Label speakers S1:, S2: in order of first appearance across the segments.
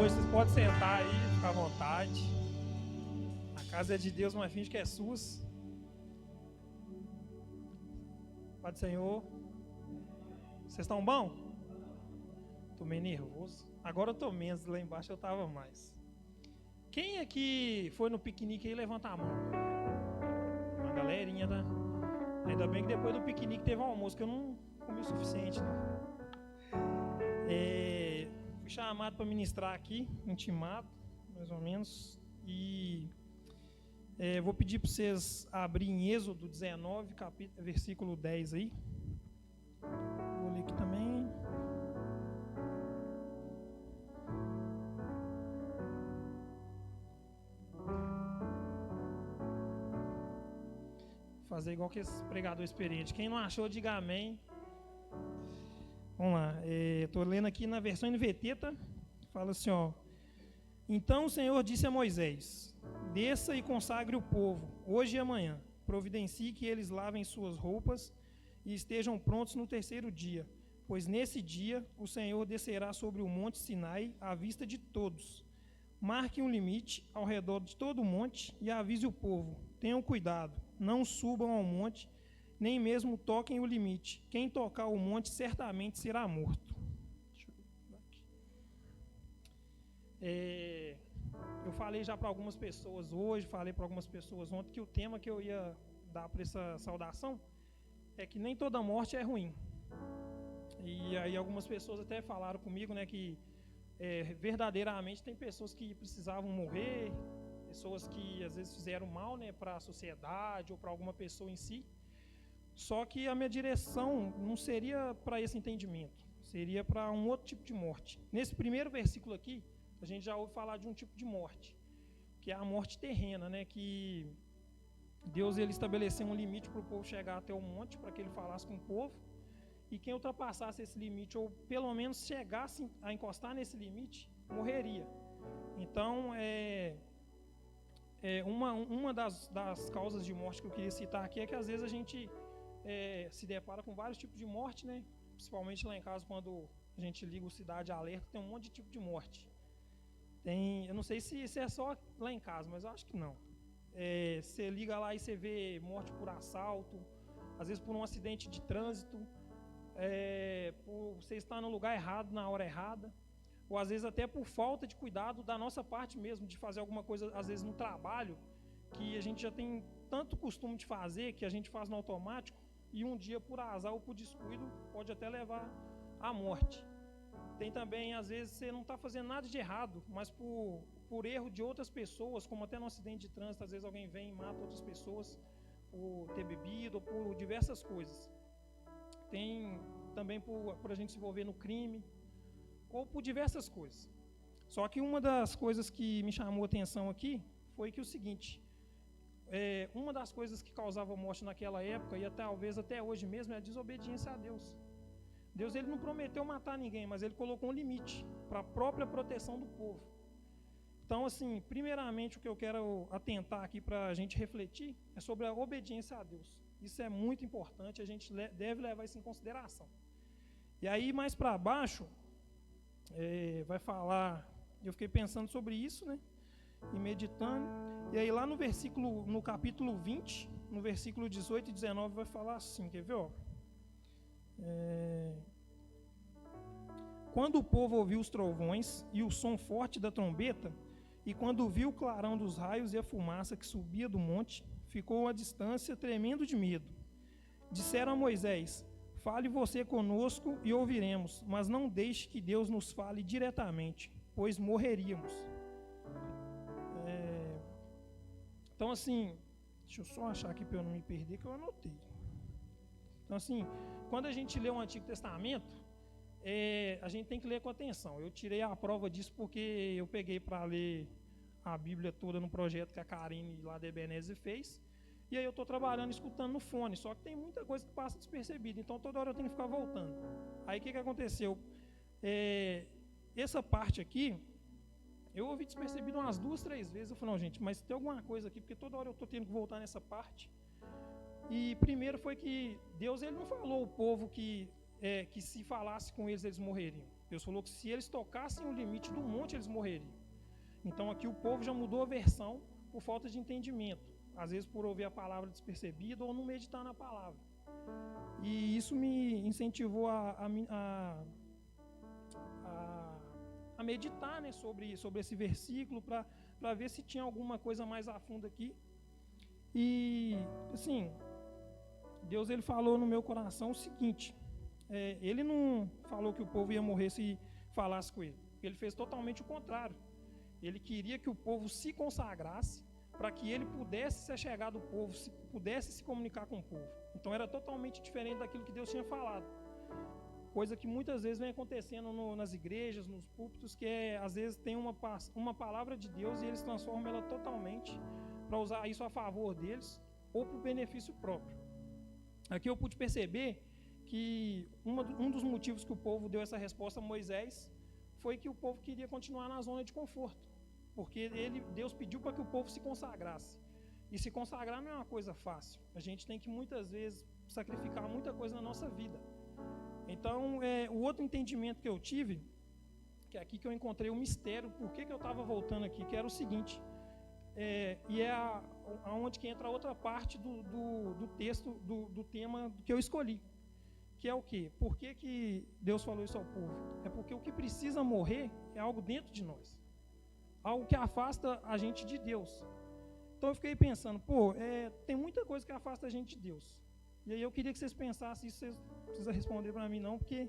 S1: noite, vocês podem sentar aí, ficar à vontade. A casa é de Deus, mas finge que é SUS. Pai do Senhor. Vocês estão bom? Tô meio nervoso. Agora eu tô menos, lá embaixo eu tava mais. Quem aqui foi no piquenique aí, levanta a mão. Uma galerinha, né? Ainda bem que depois do piquenique teve um almoço, que eu não comi o suficiente, não. Fui chamado para ministrar aqui, intimado, mais ou menos, e vou pedir para vocês abrirem Êxodo 19, versículo 10 aí. Vou ler aqui também. Vou fazer igual que esse pregador experiente. Quem não achou, diga amém. Vamos lá, estou lendo aqui na versão NVT, tá? Fala assim, ó. Então o Senhor disse a Moisés: desça e consagre o povo, hoje e amanhã. Providencie que eles lavem suas roupas e estejam prontos no terceiro dia, pois nesse dia o Senhor descerá sobre o monte Sinai à vista de todos. Marque um limite ao redor de todo o monte e avise o povo: tenham cuidado, não subam ao monte, nem mesmo toquem o limite. Quem tocar o monte certamente será morto. Deixa eu ver aqui. Eu falei já para algumas pessoas hoje, falei para algumas pessoas ontem, que o tema que eu ia dar para essa saudação é que nem toda morte é ruim. E aí algumas pessoas até falaram comigo, né, que verdadeiramente tem pessoas que precisavam morrer, pessoas que às vezes fizeram mal, né, para a sociedade ou para alguma pessoa em si. Só que a minha direção não seria para esse entendimento, seria para um outro tipo de morte. Nesse primeiro versículo aqui, a gente já ouve falar de um tipo de morte, que é a morte terrena, né? Que Deus ele estabeleceu um limite para o povo chegar até o monte, para que ele falasse com o povo, e quem ultrapassasse esse limite, ou pelo menos chegasse a encostar nesse limite, morreria. Então, uma das causas de morte que eu queria citar aqui é que às vezes a gente se depara com vários tipos de morte, né? Principalmente lá em casa, quando a gente liga o Cidade Alerta, tem um monte de tipo de morte. Eu não sei se é só lá em casa, mas eu acho que não. Você liga lá e você vê morte por assalto, às vezes por um acidente de trânsito, por você estar no lugar errado na hora errada, ou às vezes até por falta de cuidado da nossa parte mesmo, de fazer alguma coisa, às vezes no trabalho, que a gente já tem tanto costume de fazer, que a gente faz no automático, e um dia, por azar ou por descuido, pode até levar à morte. Tem também, às vezes, você não está fazendo nada de errado, mas por erro de outras pessoas, como até no acidente de trânsito, às vezes alguém vem e mata outras pessoas por ter bebido ou por diversas coisas. Tem também por a gente se envolver no crime, ou por diversas coisas. Só que uma das coisas que me chamou a atenção aqui foi que o seguinte: uma das coisas que causava morte naquela época, e talvez até hoje mesmo, é a desobediência a Deus. Deus ele não prometeu matar ninguém, mas ele colocou um limite para a própria proteção do povo. Então, assim, primeiramente o que eu quero atentar aqui para a gente refletir é sobre a obediência a Deus. Isso é muito importante, a gente deve levar isso em consideração. E aí, mais para baixo, vai falar, eu fiquei pensando sobre isso, né? E meditando. E aí lá no capítulo 20, no versículo 18 e 19, vai falar assim, quer ver, ó? Quando o povo ouviu os trovões e o som forte da trombeta, e quando viu o clarão dos raios e a fumaça que subia do monte, ficou à distância, tremendo de medo. Disseram a Moisés: fale você conosco e ouviremos, mas não deixe que Deus nos fale diretamente, pois morreríamos. Então, assim, deixa eu só achar aqui para eu não me perder, que eu anotei. Então, assim, quando a gente lê o Antigo Testamento, a gente tem que ler com atenção. Eu tirei a prova disso porque eu peguei para ler a Bíblia toda no projeto que a Karine lá da Ebenezer fez. E aí eu estou trabalhando, escutando no fone, só que tem muita coisa que passa despercebida, então toda hora eu tenho que ficar voltando. Aí o que aconteceu? Essa parte aqui, eu ouvi despercebido umas 2, 3 vezes. Eu falei, não, gente, mas tem alguma coisa aqui, porque toda hora eu estou tendo que voltar nessa parte. E primeiro foi que Deus ele não falou ao povo que que se falasse com eles, eles morreriam. Deus falou que se eles tocassem o limite do monte, eles morreriam. Então aqui o povo já mudou a versão por falta de entendimento. Às vezes por ouvir a palavra despercebida ou não meditar na palavra. E isso me incentivou a meditar, né, sobre esse versículo, para ver se tinha alguma coisa mais a fundo aqui. E, assim, Deus ele falou no meu coração o seguinte, ele não falou que o povo ia morrer se falasse com ele. Ele fez totalmente o contrário. Ele queria que o povo se consagrasse para que ele pudesse se achegar do povo, pudesse se comunicar com o povo. Então era totalmente diferente daquilo que Deus tinha falado. Coisa que muitas vezes vem acontecendo nas igrejas, nos púlpitos, que às vezes tem uma palavra de Deus e eles transformam ela totalmente para usar isso a favor deles ou para o benefício próprio. Aqui eu pude perceber que um dos motivos que o povo deu essa resposta a Moisés foi que o povo queria continuar na zona de conforto, porque Deus pediu para que o povo se consagrasse. E se consagrar não é uma coisa fácil. A gente tem que muitas vezes sacrificar muita coisa na nossa vida. Então, o outro entendimento que eu tive, que é aqui que eu encontrei o mistério, por que eu estava voltando aqui, que era o seguinte, e é aonde que entra a outra parte do texto, do tema que eu escolhi, que é o quê? Por que Deus falou isso ao povo? É porque o que precisa morrer é algo dentro de nós, algo que afasta a gente de Deus. Então eu fiquei pensando, tem muita coisa que afasta a gente de Deus. E aí eu queria que vocês pensassem isso, vocês não precisam responder para mim não, porque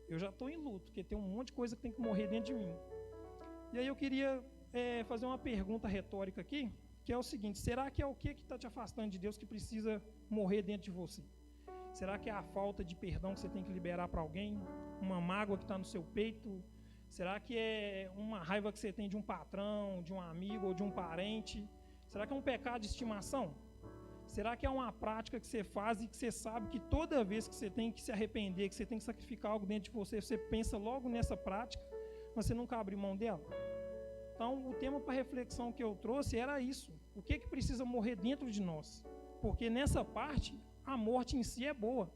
S1: eu já estou em luto, porque tem um monte de coisa que tem que morrer dentro de mim. E aí eu queria fazer uma pergunta retórica aqui, que é o seguinte, será que é o que está te afastando de Deus que precisa morrer dentro de você? Será que é a falta de perdão que você tem que liberar para alguém? Uma mágoa que está no seu peito? Será que é uma raiva que você tem de um patrão, de um amigo ou de um parente? Será que é um pecado de estimação? Será que é uma prática que você faz e que você sabe que toda vez que você tem que se arrepender, que você tem que sacrificar algo dentro de você, você pensa logo nessa prática, mas você nunca abre mão dela? Então, o tema para reflexão que eu trouxe era isso. O que precisa morrer dentro de nós? Porque nessa parte, a morte em si é boa.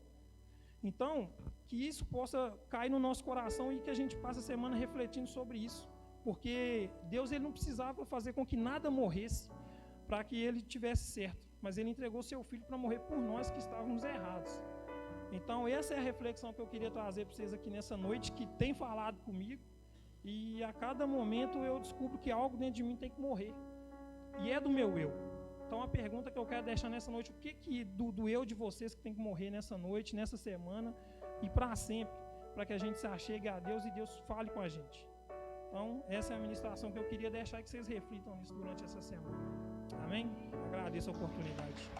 S1: Então, que isso possa cair no nosso coração e que a gente passe a semana refletindo sobre isso. Porque Deus ele não precisava fazer com que nada morresse para que ele tivesse certo. Mas ele entregou seu filho para morrer por nós que estávamos errados. Então essa é a reflexão que eu queria trazer para vocês aqui nessa noite, que tem falado comigo, e a cada momento eu descubro que algo dentro de mim tem que morrer, e é do meu eu. Então a pergunta que eu quero deixar nessa noite, o que do eu de vocês que tem que morrer nessa noite, nessa semana, e para sempre, para que a gente se achegue a Deus e Deus fale com a gente. Então essa é a ministração que eu queria deixar e que vocês reflitam nisso durante essa semana. Amém? Agradeço a oportunidade.